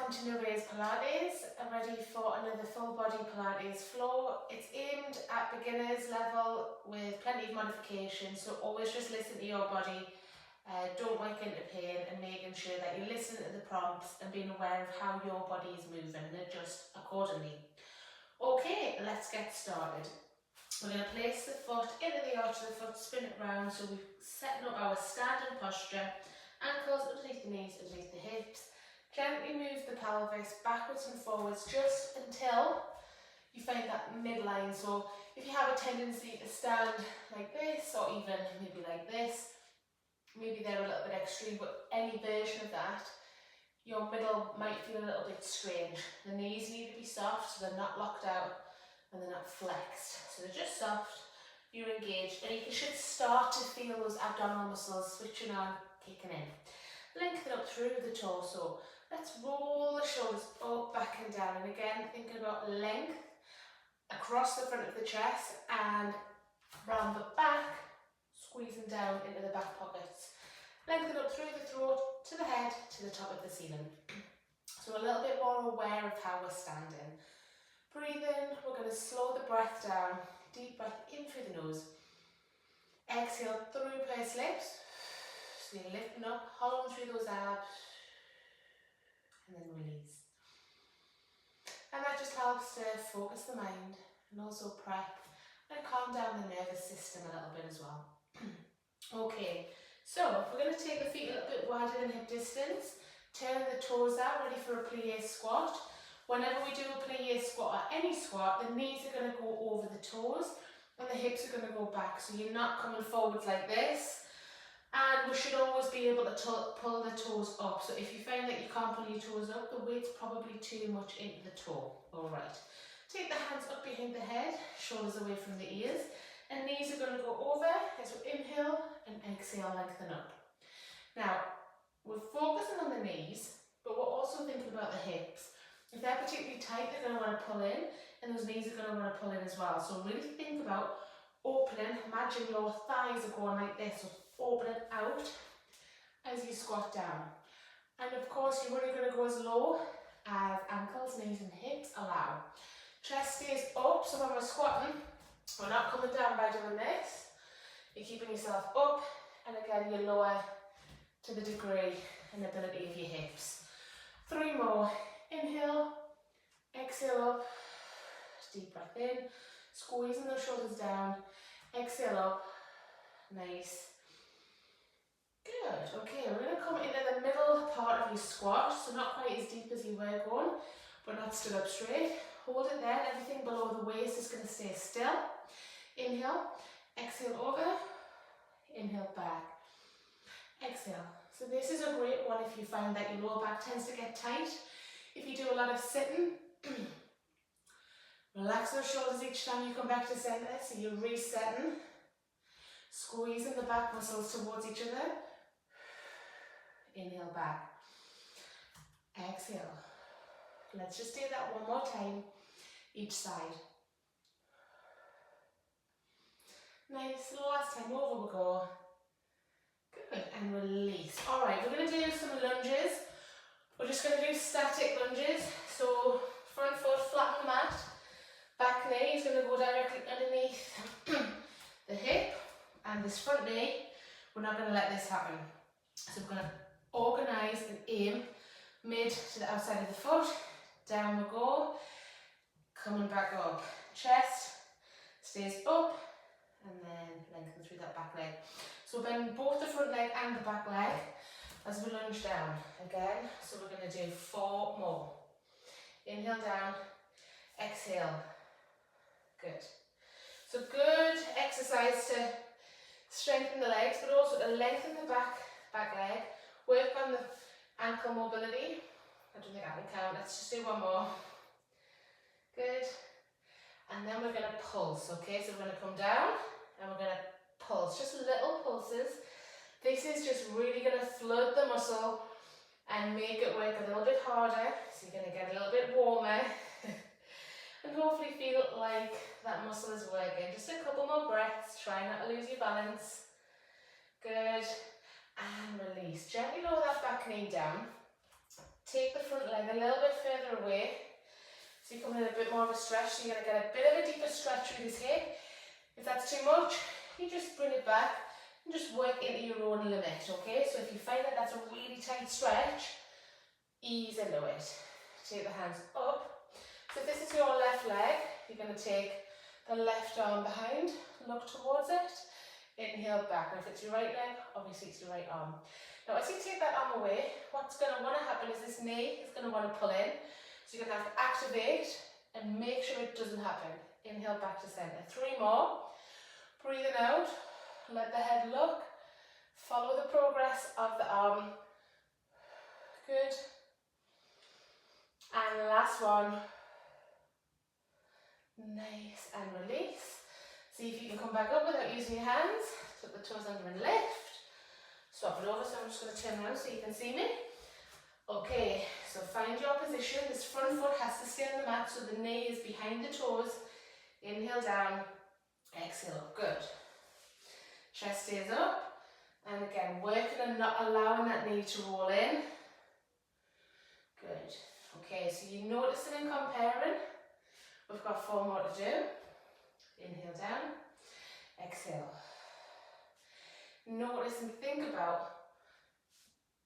welcome to No Raise Pilates. I'm ready for another full body Pilates floor. It's aimed at beginners level with plenty of modifications, so always just listen to your body. Don't work into pain, and making sure that you listen to the prompts and being aware of how your body is moving and adjust accordingly. Okay, let's get started. We're going to place the foot into the arch of the foot, spin it round, so we're setting up our standing posture, ankles underneath the knees, underneath the hips. Gently move the pelvis backwards and forwards just until you find that midline. So if you have a tendency to stand like this, or even maybe like this, maybe they're a little bit extreme, but any version of that, your middle might feel a little bit strange. The knees need to be soft so they're not locked out and they're not flexed. So they're just soft, you're engaged, and you should start to feel those abdominal muscles switching on, kicking in. Lengthen up through the torso. Let's roll the shoulders up, back and down. And again, thinking about length across the front of the chest and round the back, squeezing down into the back pockets. Lengthen up through the throat, to the head, to the top of the ceiling. So a little bit more aware of how we're standing. Breathe in, we're going to slow the breath down. Deep breath in through the nose. Exhale through pursed lips. So you're lifting up, holding through those abs. And then release. And that just helps to focus the mind and also prep and calm down the nervous system a little bit as well. Okay, so we're going to take the feet a little bit wider than hip distance, turn the toes out, ready for a plie squat. Whenever we do a plie squat or any squat, the knees are going to go over the toes and the hips are going to go back, so you're not coming forwards like this. And we should always be able to pull the toes up. So if you find that you can't pull your toes up, the weight's probably too much into the toe. Alright. Take the hands up behind the head, shoulders away from the ears, and knees are going to go over as we inhale and exhale, lengthen up. Now, we're focusing on the knees, but we're also thinking about the hips. If they're particularly tight, they're going to want to pull in, and those knees are going to want to pull in as well. So really think about opening. Imagine your thighs are going like this, so open it out as you squat down. And of course, you're only going to go as low as ankles, knees and hips allow. Chest stays up, so when we're squatting, we're not coming down by doing this. You're keeping yourself up, and again, you lower to the degree and ability of your hips. 3 more. Inhale, exhale up, deep breath in, squeezing those shoulders down, exhale up, nice. Good, okay, we're going to come into the middle part of your squat, so not quite as deep as you were going, but not stood up straight. Hold it there, everything below the waist is going to stay still. Inhale, exhale over, inhale back, exhale. So this is a great one if you find that your lower back tends to get tight. If you do a lot of sitting, relax those shoulders each time you come back to center, so you're resetting, squeezing the back muscles towards each other. Inhale back, exhale. Let's just do that one more time, each side. Nice, last time, over we go. Good, and release. All right, we're going to do some lunges. We're just going to do static lunges. So front foot flat on the mat, back knee is going to go directly underneath the hip, and this front knee, we're not going to let this happen. So we're going to organise and aim mid to the outside of the foot. Down we go, coming back up. Chest stays up, and then lengthen through that back leg. So bend both the front leg and the back leg as we lunge down again. So we're going to do 4 more. Inhale down, exhale. Good. So good exercise to strengthen the legs, but also to lengthen the back leg. Work on the ankle mobility. I don't think I can count. Let's just do 1 more. Good. And then we're going to pulse, okay? So we're going to come down and we're going to pulse, just little pulses. This is just really going to flood the muscle and make it work a little bit harder. So you're going to get a little bit warmer and hopefully feel like that muscle is working. Just a couple more breaths. Try not to lose your balance. Good. And release. Gently lower that back knee down. Take the front leg a little bit further away. So you're coming in a bit more of a stretch, so you're going to get a bit of a deeper stretch through this hip. If that's too much, you just bring it back and just work into your own limit, okay? So if you find that that's a really tight stretch, ease into it. Take the hands up. So if this is your left leg, you're going to take the left arm behind, look towards it, inhale back. And if it's your right leg, obviously it's your right arm. Now as you take that arm away, what's going to want to happen is this knee is going to want to pull in. So you're going to have to activate and make sure it doesn't happen. Inhale back to center. 3 more. Breathing out. Let the head look. Follow the progress of the arm. Good. And last one. Nice, and release. See if you can come back up without using your hands. Tuck the toes under and lift. Swap it over, so I'm just going to turn around so you can see me. Okay, so find your position. This front foot has to stay on the mat so the knee is behind the toes. Inhale down, exhale up. Good. Chest stays up. And again, working on not allowing that knee to roll in. Good. Okay, so you're noticing and comparing. We've got 4 more to do. Inhale down, exhale. Notice and think about,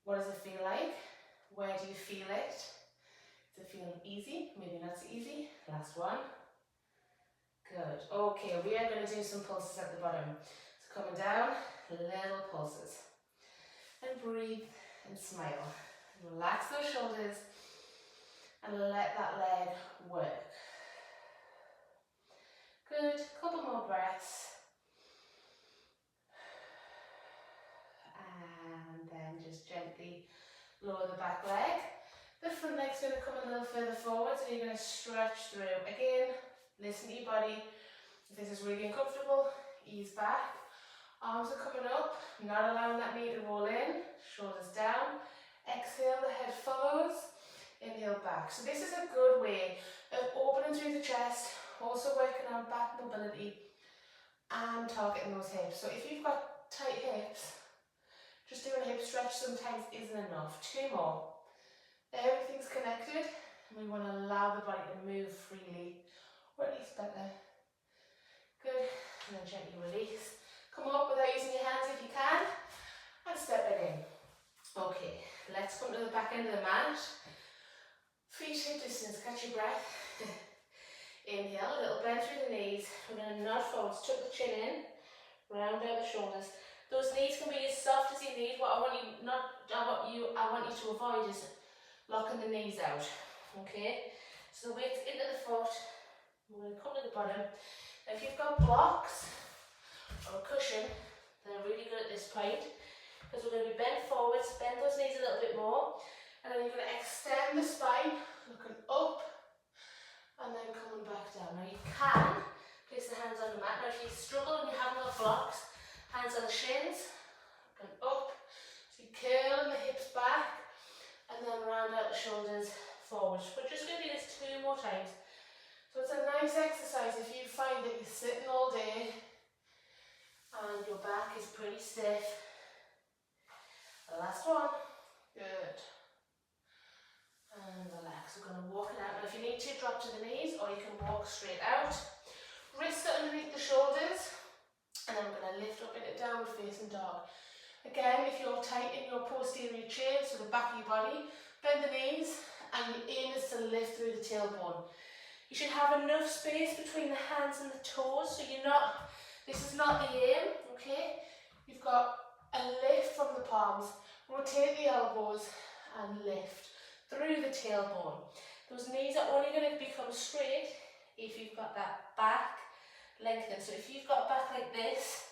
what does it feel like? Where do you feel it? Is it feeling easy? Maybe not so easy. Last one. Good. Okay, we are going to do some pulses at the bottom. So coming down, little pulses. And breathe and smile. Relax those shoulders and let that leg work. Good. Couple more breaths. And then just gently lower the back leg. The front leg's going to come a little further forward, so you're going to stretch through. Again, listen to your body. If this is really uncomfortable, ease back. Arms are coming up, not allowing that knee to roll in. Shoulders down. Exhale, the head follows. Inhale back. So this is a good way of opening through the chest, also working on back mobility and targeting those hips. So if you've got tight hips, just doing a hip stretch sometimes isn't enough. 2 more. Everything's connected and we want to allow the body to move freely, or at least better. Good. And then gently release. Come up without using your hands if you can, and step it in. Okay, let's come to the back end of the mat. Feet hip distance, catch your breath. Inhale, a little bend through the knees. We're going to nod forwards, tuck the chin in, round out the shoulders. Those knees can be as soft as you need. What I want you to avoid is locking the knees out. Okay? So the weight's into the foot. We're going to come to the bottom. Now if you've got blocks or a cushion, they're really good at this point, because we're going to be bent forwards, bend those knees a little bit more, and then you're going to extend the spine, looking up, and then coming back down. Now you can place the hands on the mat. Now if you struggle and you haven't got blocks, hands on the shins, looking up, so you curl the hips back, and then round out the shoulders forward. We're just going to do this 2 more times. So it's a nice exercise if you find that you're sitting all day and your back is pretty stiff. The last one. Good. And relax. We're going to walk it out. Now if you need to, drop to the knees, or you can walk straight out. Wrists are underneath the shoulders. And then we're going to lift up into downward facing dog. Again, if you're tight in your posterior chain, so the back of your body, bend the knees, and your aim is to lift through the tailbone. You should have enough space between the hands and the toes, so this is not the aim, okay? You've got a lift from the palms, rotate the elbows, and lift through the tailbone. Those knees are only going to become straight if you've got that back lengthened. So if you've got a back like this,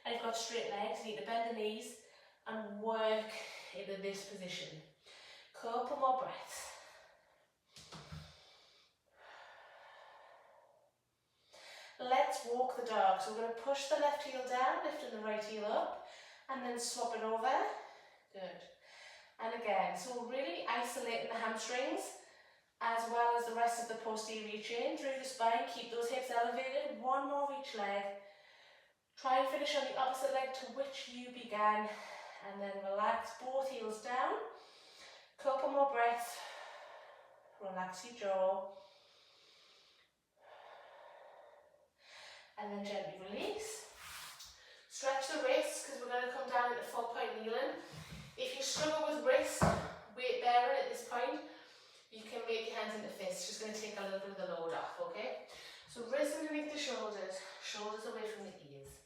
and you've got straight legs, you need to bend the knees and work into this position. Couple more breaths. Let's walk the dog. So we're going to push the left heel down, lifting the right heel up, and then swap it over. Good. And again, so we're really isolating the hamstrings as well as the rest of the posterior chain through the spine. Keep those hips elevated. 1 more of each leg. Try and finish on the opposite leg to which you began, and then relax both heels down. Couple more breaths. relax your jaw. And then gently release. Stretch the wrists because we're going to come down into 4-point kneeling. If you struggle with wrist weight bearing at this point, you can make your hands into fists. Just going to take a little bit of the load off, okay? So wrists underneath the shoulders, shoulders away from the ears.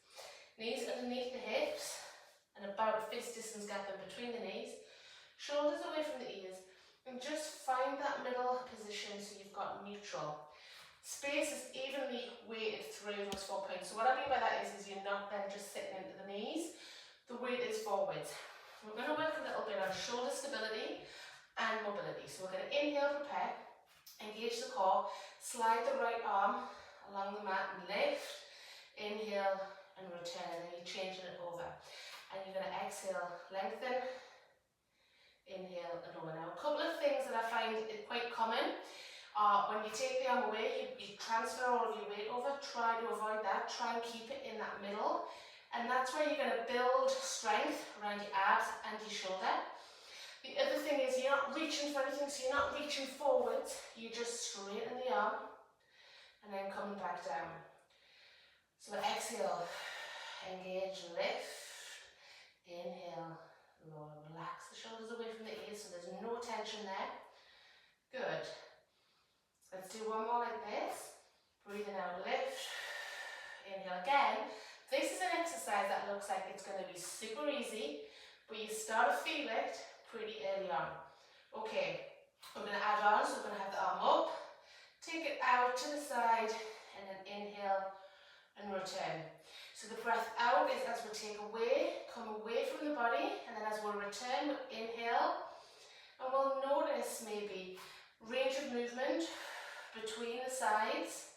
Knees underneath the hips, and about a fist distance gap in between the knees. Shoulders away from the ears, and just find that middle position so you've got neutral. Space is evenly weighted through those 4 points. So what I mean by that is you're not then just sitting into the knees. The weight is forwards. We're going to work a little bit on shoulder stability and mobility. So we're going to inhale, prepare, engage the core, slide the right arm along the mat and lift, inhale and return, and then you're changing it over. And you're going to exhale, lengthen, inhale and over. Now a couple of things that I find quite common are when you take the arm away, you transfer all of your weight over. Try to avoid that. Try and keep it in that middle. And that's where you're going to build strength around your abs and your shoulder. The other thing is you're not reaching for anything, so you're not reaching forwards. You're just straighten the arm and then coming back down. So exhale, engage, lift, inhale, lower. Relax the shoulders away from the ears so there's no tension there. Good. Let's do one more like this. Breathing out, lift, inhale again. This is an exercise that looks like it's going to be super easy, but you start to feel it pretty early on. Okay, we're going to add on, so we're going to have the arm up, take it out to the side, and then inhale and return. So the breath out is as we take away, come away from the body, and then as we return, we'll inhale, and we'll notice maybe range of movement between the sides,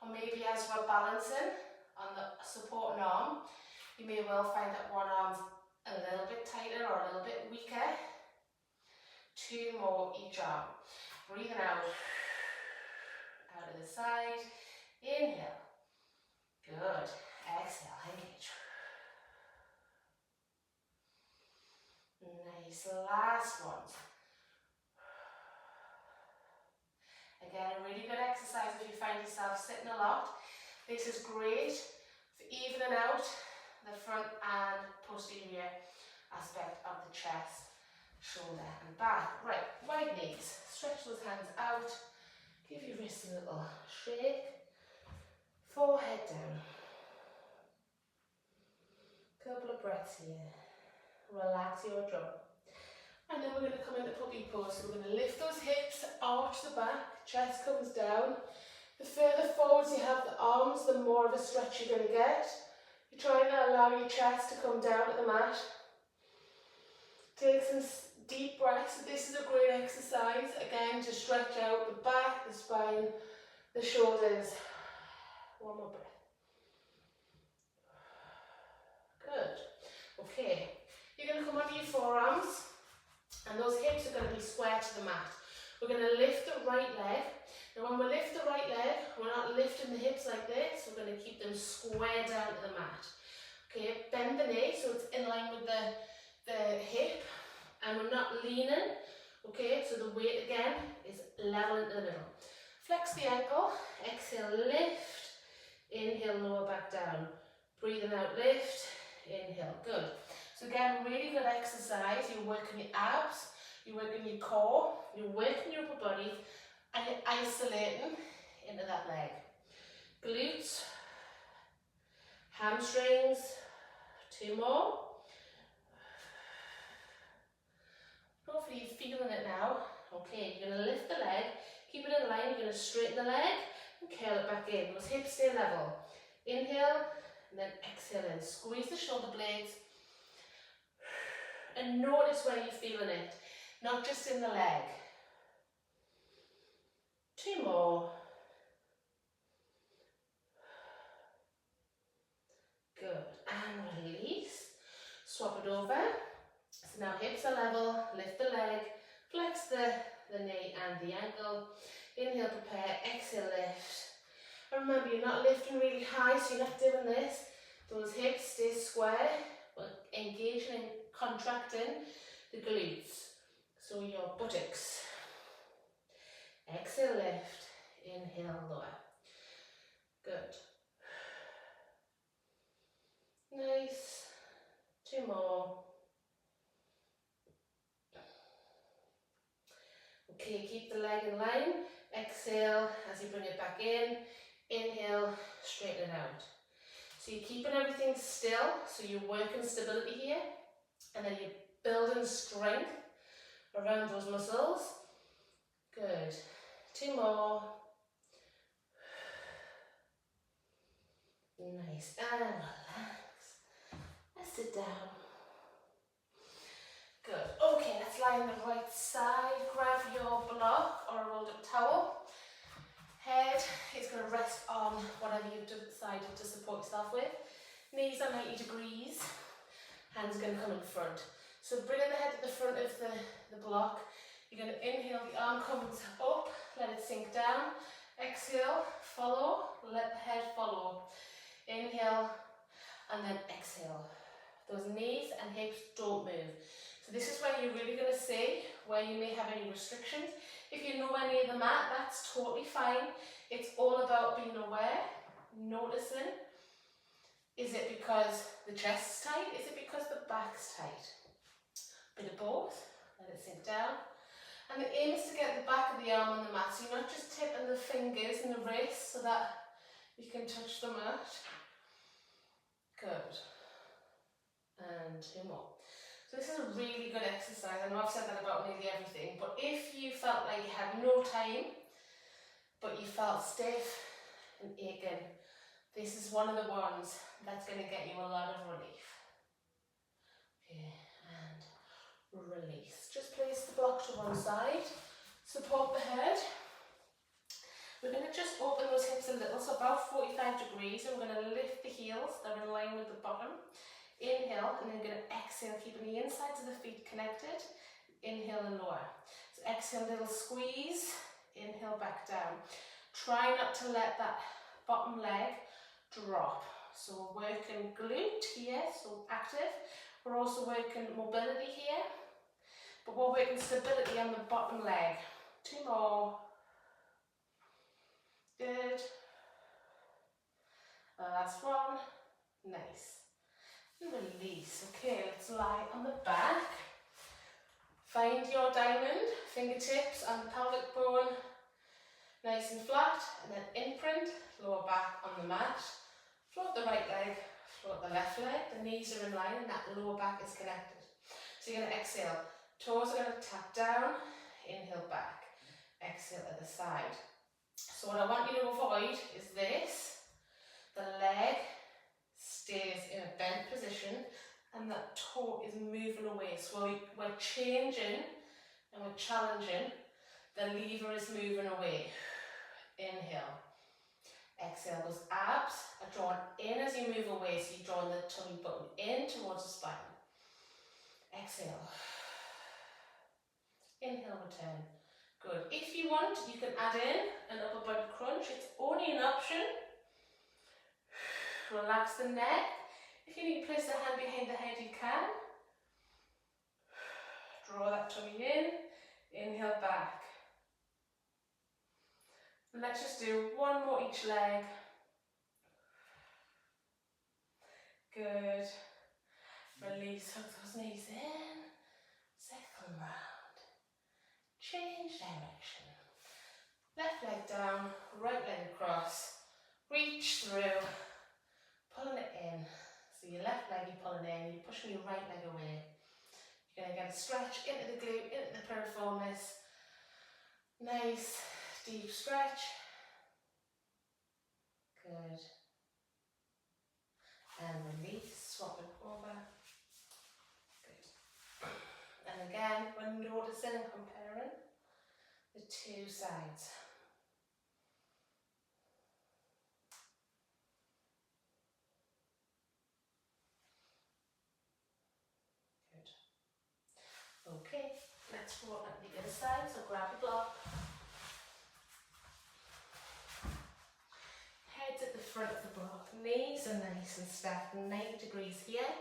or maybe as we're balancing on the supporting arm, you may well find that one arm's a little bit tighter or a little bit weaker. 2 more each arm. Breathing out, out of the side, inhale, good, exhale, engage. Nice, last one. Again, a really good exercise if you find yourself sitting a lot. This is great for evening out the front and posterior aspect of the chest, shoulder and back. Right, wide knees. Stretch those hands out. Give your wrists a little shake. Forehead down. Couple of breaths here. Relax your jaw. And then we're going to come into puppy pose. So we're going to lift those hips, arch the back, chest comes down. The further forwards you have the arms, the more of a stretch you're going to get. You're trying to allow your chest to come down to the mat. Take some deep breaths. This is a great exercise, again, to stretch out the back, the spine, the shoulders. One more breath. Good. Okay. You're going to come onto your forearms. And those hips are going to be square to the mat. We're going to lift the right leg. Now when we lift the right leg, we're not lifting the hips like this. We're going to keep them square down to the mat. Okay, bend the knee so it's in line with the hip. And we're not leaning. Okay, so the weight again is level into the middle. Flex the ankle. Exhale, lift. Inhale, lower back down. Breathing out, lift. Inhale, good. So again, really good exercise. You're working your abs, you're working your core, you're working your upper body, and you're isolating into that leg. Glutes, hamstrings, 2 more. Hopefully you're feeling it now. Okay, you're going to lift the leg, keep it in line, you're going to straighten the leg and curl it back in. Those hips stay level. Inhale, and then exhale in. Squeeze the shoulder blades. And notice where you're feeling it, not just in the leg. 2 more. Good. And release. Swap it over. So now hips are level, lift the leg, flex the knee and the ankle. Inhale, prepare, exhale, lift. And remember, you're not lifting really high, so you're not doing this. Those hips stay square, but engaging and contracting the glutes. So your buttocks. exhale, lift. Inhale, lower. Good. Nice. 2 more. Okay, keep the leg in line. Exhale as you bring it back in. Inhale, straighten it out. So you're keeping everything still, so you're working stability here, and then you're building strength around those muscles. Good. 2 more. Nice. And relax. Let's sit down. Good. Okay, let's lie on the right side. Grab your block or a rolled up towel. Head is going to rest on whatever you've decided to support yourself with. Knees are 90 degrees. Hands are going to come in front. So bringing the head to the front of the block. You're going to inhale, the arm comes up, let it sink down. Exhale, follow, let the head follow. Inhale, and then exhale. Those knees and hips don't move. So this is where you're really going to see where you may have any restrictions. If you're nowhere near the mat, that's totally fine. It's all about being aware, noticing. Is it because the chest's tight? Is it because the back's tight? Bit of both. Let it sink down. And the aim is to get the back of the arm on the mat. So you're not just tipping the fingers and the wrists so that you can touch the mat. Good. And 2 more. So this is a really good exercise. I know I've said that about nearly everything, but if you felt like you had no time, but you felt stiff and aching, this is one of the ones that's going to get you a lot of relief. Okay, and release. Just place the block to one side, support the head. We're going to just open those hips a little, so about 45 degrees, and we're going to lift the heels, they're in line with the bottom. Inhale, and then going to exhale, keeping the insides of the feet connected. Inhale and lower. So exhale, little squeeze. Inhale, back down. Try not to let that bottom leg drop. So we're working glute here, so active. We're also working mobility here, but we're working stability on the bottom leg. 2 more. Good. Last one. Nice. And release. Okay, let's lie on the back. Find your diamond, fingertips and the pelvic bone nice and flat, and then imprint, lower back on the mat. Float the right leg, float the left leg, the knees are in line and that lower back is connected. So you're going to exhale, toes are going to tap down, inhale back, exhale at the side. So what I want you to avoid is this, the leg stays in a bent position and that toe is moving away. So we're changing and we're challenging, the lever is moving away. Inhale. Exhale, those abs are drawn in as you move away, so you're drawing the tummy button in towards the spine. Exhale. Inhale, return. Good. If you want, you can add in an upper body crunch. It's only an option. Relax the neck. If you need to place the hand behind the head, you can. Draw that tummy in. Inhale back. And let's just do 1 more each leg. Good. Release, hook those knees in. Circle round. Change direction. Left leg down, right leg across. Reach through. Pulling it in. So your left leg you're pulling in, you're pushing your right leg away. You're going to get a stretch into the glute, into the piriformis. Nice, deep stretch. Good. And release, swap it over. Good. And again, we're noticing and comparing the 2 sides. Okay, let's go on the other side, so grab a block. Heads at the front of the block, knees are nice and stacked, 90 degrees here.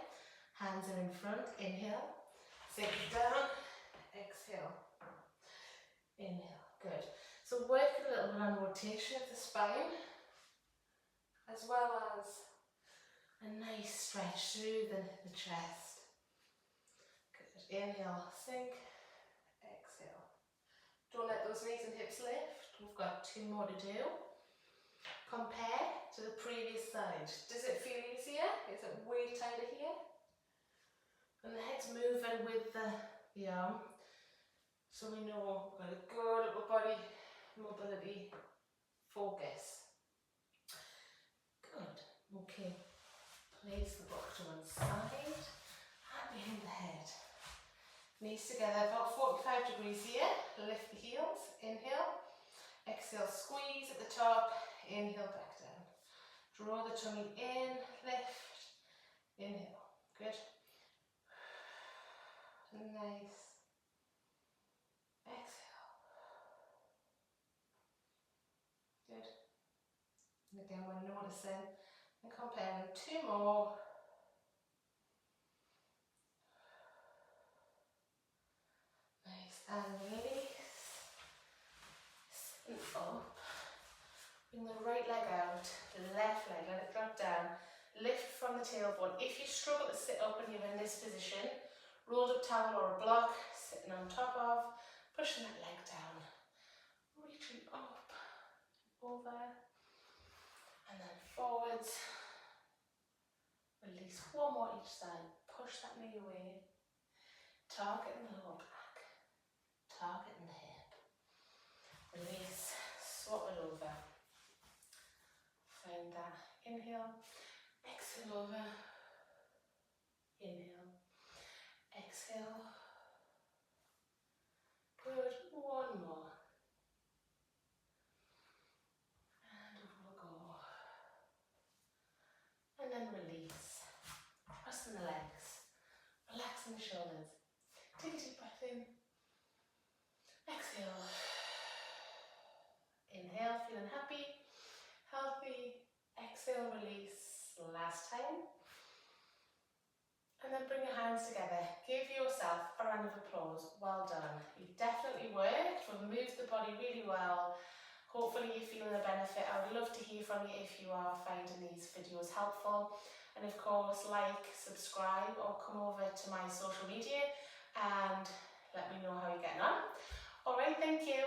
Hands are in front, inhale, sink it down, exhale, inhale, good. So working a little bit on rotation of the spine, as well as a nice stretch through the chest. Good. Inhale, sink, exhale. Don't let those knees and hips lift. We've got 2 more to do. Compare to the previous side. Does it feel easier? Is it way tighter here? And the head's moving with the arm. So we know we've got a good upper body mobility focus. Good. Okay. Place the book to one side and behind the head. Knees together about 45 degrees here. Lift the heels. Inhale. Exhale, squeeze at the top. Inhale, back down. Draw the tummy in. Lift. Inhale. Good. Nice. Exhale. Good. And again, we're noticing and comparing. 2 more. Nice. And release. Sit up. Bring the right leg out. The left leg, let it drop down. Lift from the tailbone. If you struggle to sit up and you're in this position, rolled up towel or a block, sitting on top of, pushing that leg down. Reaching up, over, and then forwards. Release 1 more each side. Push that knee away. Target in the lower back. Target in the hip. Release. Swap it over. Find that. Inhale. Exhale over. Inhale. Exhale. Good. 1 more. And over we'll go. And then release. Crossing the legs. Relaxing the shoulders. Take a deep breath in. Exhale. Inhale, feeling happy, healthy. Exhale, release. Last time. And then bring your hands together. Give yourself a round of applause. Well done. You've definitely worked. We've moved the body really well. Hopefully you're feeling the benefit. I would love to hear from you if you are finding these videos helpful. And of course, like, subscribe, or come over to my social media and let me know how you're getting on. Alright, thank you.